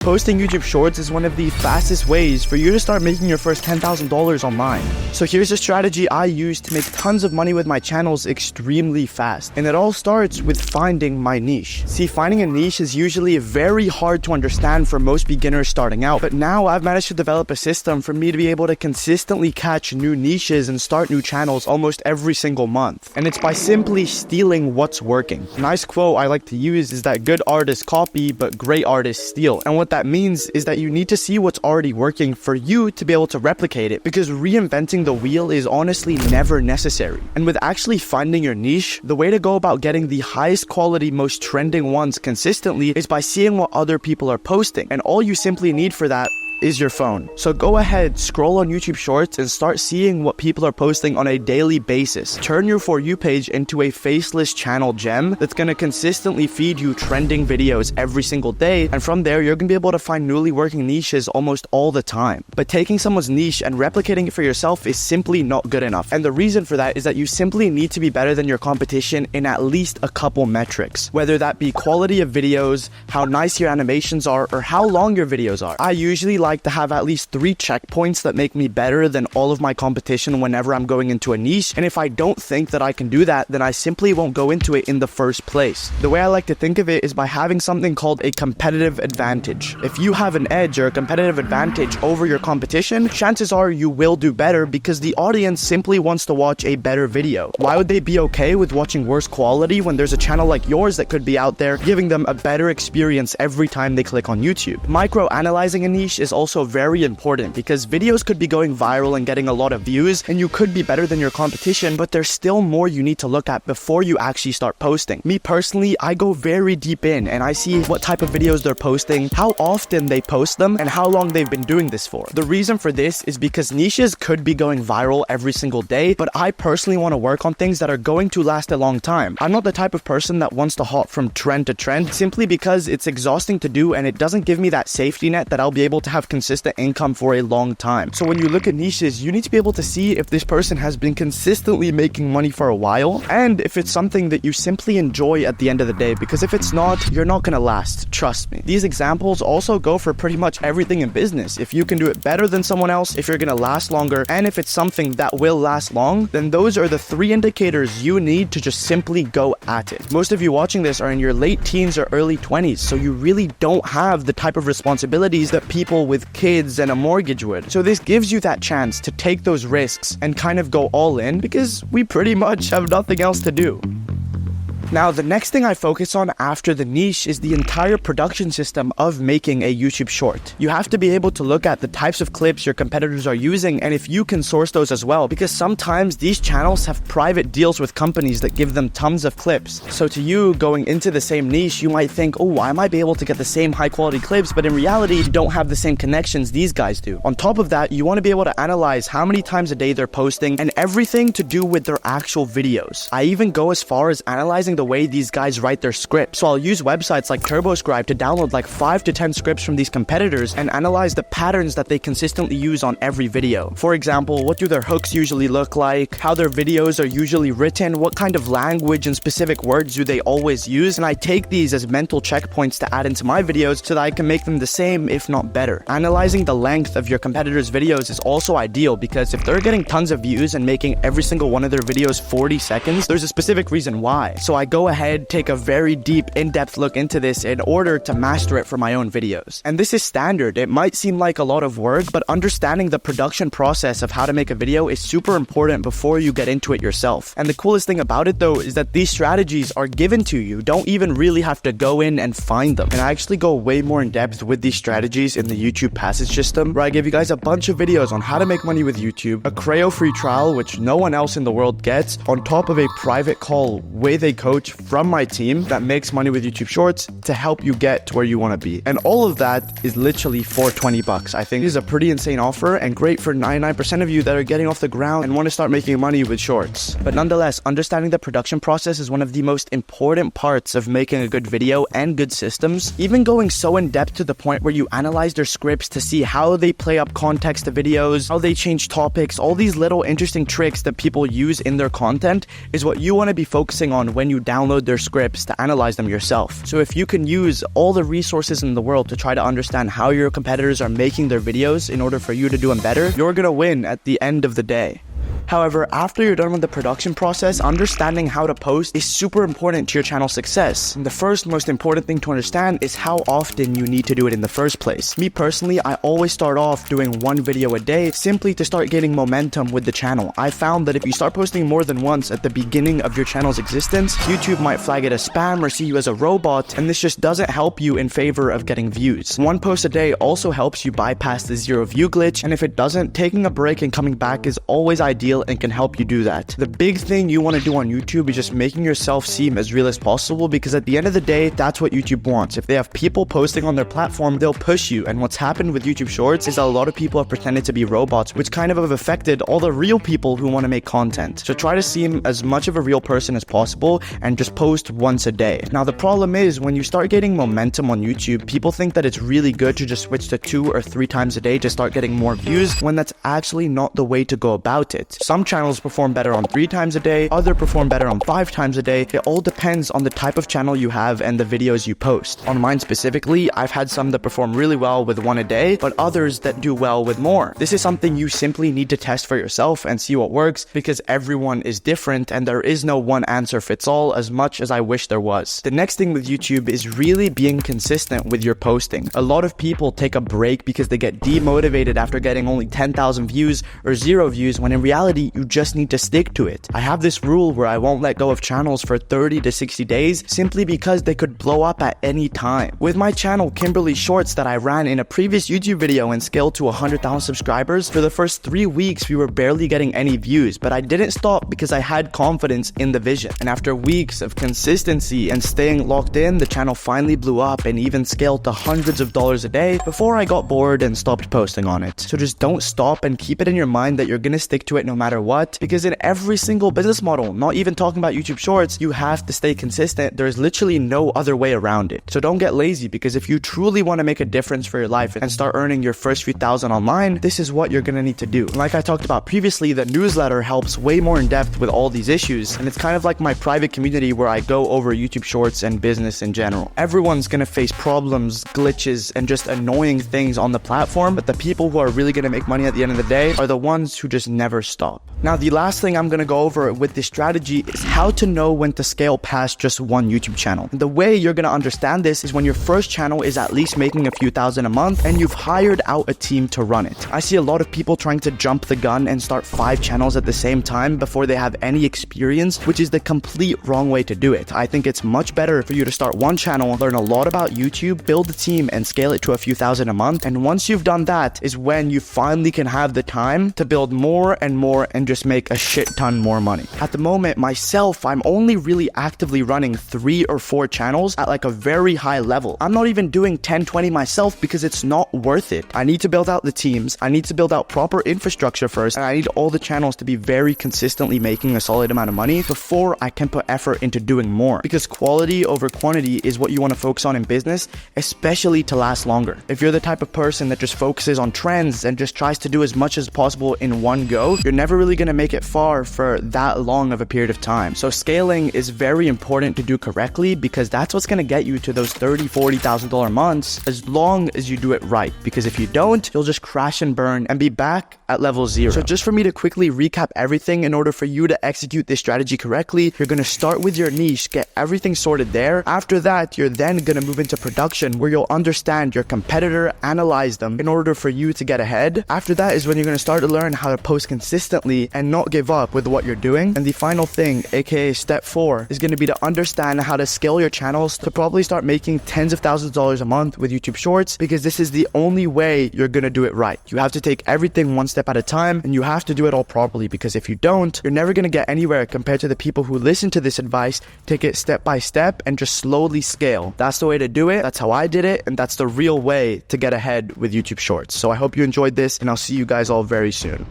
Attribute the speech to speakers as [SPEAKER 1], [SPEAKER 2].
[SPEAKER 1] Posting YouTube Shorts is one of the fastest ways for you to start making your first $10,000 online. So here's a strategy I use to make tons of money with my channels extremely fast. And it all starts with finding my niche. See, finding a niche is usually very hard to understand for most beginners starting out. But now I've managed to develop a system for me to be able to consistently catch new niches and start new channels almost every single month. And it's by simply stealing what's working. A nice quote I like to use is that good artists copy, but great artists steal. And what that means is that you need to see what's already working for you to be able to replicate it, because reinventing the wheel is honestly never necessary. And with actually finding your niche, the way to go about getting the highest quality, most trending ones consistently is by seeing what other people are posting. And all you simply need for that is your phone. So go ahead, scroll on YouTube Shorts and start seeing what people are posting on a daily basis. Turn your For You page into a faceless channel gem that's going to consistently feed you trending videos every single day. And from there, you're going to be able to find newly working niches almost all the time. But taking someone's niche and replicating it for yourself is simply not good enough. And the reason for that is that you simply need to be better than your competition in at least a couple metrics, whether that be quality of videos, how nice your animations are, or how long your videos are. I usually like to have at least 3 checkpoints that make me better than all of my competition whenever I'm going into a niche. And if I don't think that I can do that, then I simply won't go into it in the first place. The way I like to think of it is by having something called a competitive advantage. If you have an edge or a competitive advantage over your competition, chances are you will do better because the audience simply wants to watch a better video. Why would they be okay with watching worse quality when there's a channel like yours that could be out there giving them a better experience every time they click on YouTube? Micro-analyzing a niche is also very important because videos could be going viral and getting a lot of views, and you could be better than your competition, but there's still more you need to look at before you actually start posting. Me personally, I go very deep in and I see what type of videos they're posting, how often they post them, and how long they've been doing this for. The reason for this is because niches could be going viral every single day, but I personally want to work on things that are going to last a long time. I'm not the type of person that wants to hop from trend to trend simply because it's exhausting to do and it doesn't give me that safety net that I'll be able to have consistent income for a long time. So when you look at niches, you need to be able to see if this person has been consistently making money for a while and if it's something that you simply enjoy at the end of the day, because if it's not, you're not going to last. Trust me. These examples also go for pretty much everything in business. If you can do it better than someone else, if you're going to last longer, and if it's something that will last long, then those are the 3 indicators you need to just simply go at it. Most of you watching this are in your late teens or early 20s, so you really don't have the type of responsibilities that people with kids and a mortgage would. So this gives you that chance to take those risks and kind of go all in because we pretty much have nothing else to do. Now, the next thing I focus on after the niche is the entire production system of making a YouTube short. You have to be able to look at the types of clips your competitors are using and if you can source those as well, because sometimes these channels have private deals with companies that give them tons of clips. So to you, going into the same niche, you might think, oh, I might be able to get the same high quality clips, but in reality, you don't have the same connections these guys do. On top of that, you want to be able to analyze how many times a day they're posting and everything to do with their actual videos. I even go as far as analyzing the way these guys write their scripts. So I'll use websites like TurboScribe to download like 5 to 10 scripts from these competitors and analyze the patterns that they consistently use on every video. For example, what do their hooks usually look like? How their videos are usually written? What kind of language and specific words do they always use? And I take these as mental checkpoints to add into my videos so that I can make them the same, if not better. Analyzing the length of your competitors' videos is also ideal because if they're getting tons of views and making every single one of their videos 40 seconds, there's a specific reason why. So I go ahead, take a very deep, in-depth look into this in order to master it for my own videos. And this is standard. It might seem like a lot of work, but understanding the production process of how to make a video is super important before you get into it yourself. And the coolest thing about it though is that these strategies are given to you. You don't even really have to go in and find them. And I actually go way more in depth with these strategies in the YouTube passage system, where I give you guys a bunch of videos on how to make money with YouTube, a Creo free trial which no one else in the world gets, on top of a private call with a coach from my team that makes money with YouTube Shorts to help you get to where you want to be. And all of that is literally for 20 bucks. I think this is a pretty insane offer and great for 99% of you that are getting off the ground and want to start making money with shorts. But nonetheless, understanding the production process is one of the most important parts of making a good video and good systems. Even going so in depth to the point where you analyze their scripts to see how they play up context to videos, how they change topics, all these little interesting tricks that people use in their content is what you want to be focusing on when you to download their scripts to analyze them yourself. So if you can use all the resources in the world to try to understand how your competitors are making their videos in order for you to do them better, you're gonna win at the end of the day. However, after you're done with the production process, understanding how to post is super important to your channel's success. And the first most important thing to understand is how often you need to do it in the first place. Me personally, I always start off doing one video a day simply to start gaining momentum with the channel. I found that if you start posting more than once at the beginning of your channel's existence, YouTube might flag it as spam or see you as a robot, and this just doesn't help you in favor of getting views. One post a day also helps you bypass the 0 view glitch, and if it doesn't, taking a break and coming back is always ideal and can help you do that. The big thing you want to do on YouTube is just making yourself seem as real as possible, because at the end of the day, that's what YouTube wants. If they have people posting on their platform, they'll push you, and what's happened with YouTube Shorts is a lot of people have pretended to be robots, which kind of have affected all the real people who want to make content. So try to seem as much of a real person as possible and just post once a day. Now the problem is, when you start getting momentum on YouTube, people think that it's really good to just switch to 2 or 3 times a day to start getting more views, when that's actually not the way to go about it. Some channels perform better on 3 times a day, others perform better on 5 times a day. It all depends on the type of channel you have and the videos you post. On mine specifically, I've had some that perform really well with 1 a day, but others that do well with more. This is something you simply need to test for yourself and see what works, because everyone is different and there is no one answer fits all, as much as I wish there was. The next thing with YouTube is really being consistent with your posting. A lot of people take a break because they get demotivated after getting only 10,000 views or 0 views, when in reality, you just need to stick to it. I have this rule where I won't let go of channels for 30 to 60 days simply because they could blow up at any time. With my channel Kimberly Shorts that I ran in a previous YouTube video and scaled to 100,000 subscribers, for the first 3 weeks we were barely getting any views, but I didn't stop because I had confidence in the vision. And after weeks of consistency and staying locked in, the channel finally blew up and even scaled to hundreds of dollars a day before I got bored and stopped posting on it. So just don't stop, and keep it in your mind that you're gonna stick to it no matter what, because in every single business model, not even talking about YouTube Shorts, you have to stay consistent. There's literally no other way around it. So don't get lazy, because if you truly want to make a difference for your life and start earning your first few thousand online, this is what you're gonna need to do. Like I talked about previously, the newsletter helps way more in depth with all these issues, and it's kind of like my private community where I go over YouTube Shorts and business in general. Everyone's gonna face problems, glitches, and just annoying things on the platform, but the people who are really gonna make money at the end of the day are the ones who just never stop. Now, the last thing I'm going to go over with this strategy is how to know when to scale past just one YouTube channel. And the way you're going to understand this is when your first channel is at least making a few thousand a month and you've hired out a team to run it. I see a lot of people trying to jump the gun and start 5 channels at the same time before they have any experience, which is the complete wrong way to do it. I think it's much better for you to start one channel, learn a lot about YouTube, build a team, and scale it to a few thousand a month. And once you've done that is when you finally can have the time to build more and more and just make a shit ton more money. At the moment, myself, I'm only really actively running 3 or 4 channels at like a very high level. I'm not even doing 10, 20 myself because it's not worth it. I need to build out the teams. I need to build out proper infrastructure first, and I need all the channels to be very consistently making a solid amount of money before I can put effort into doing more, because quality over quantity is what you want to focus on in business, especially to last longer. If you're the type of person that just focuses on trends and just tries to do as much as possible in one go, you're never really going to make it far for that long of a period of time. So scaling is very important to do correctly, because that's what's going to get you to those $30,000, $40,000 months, as long as you do it right. Because if you don't, you'll just crash and burn and be back at level 0. So just for me to quickly recap everything, in order for you to execute this strategy correctly, you're going to start with your niche, get everything sorted there. After that, you're then going to move into production, where you'll understand your competitor, analyze them in order for you to get ahead. After that is when you're going to start to learn how to post consistently and not give up with what you're doing. And the final thing, aka step 4, is going to be to understand how to scale your channels to probably start making tens of thousands of dollars a month with YouTube Shorts, because this is the only way you're going to do it right. You have to take everything one step at a time, and you have to do it all properly, because if you don't, you're never going to get anywhere compared to the people who listen to this advice, take it step by step, and just slowly scale. That's the way to do it. That's how I did it, and that's the real way to get ahead with YouTube Shorts. So I hope you enjoyed this, and I'll see you guys all very soon.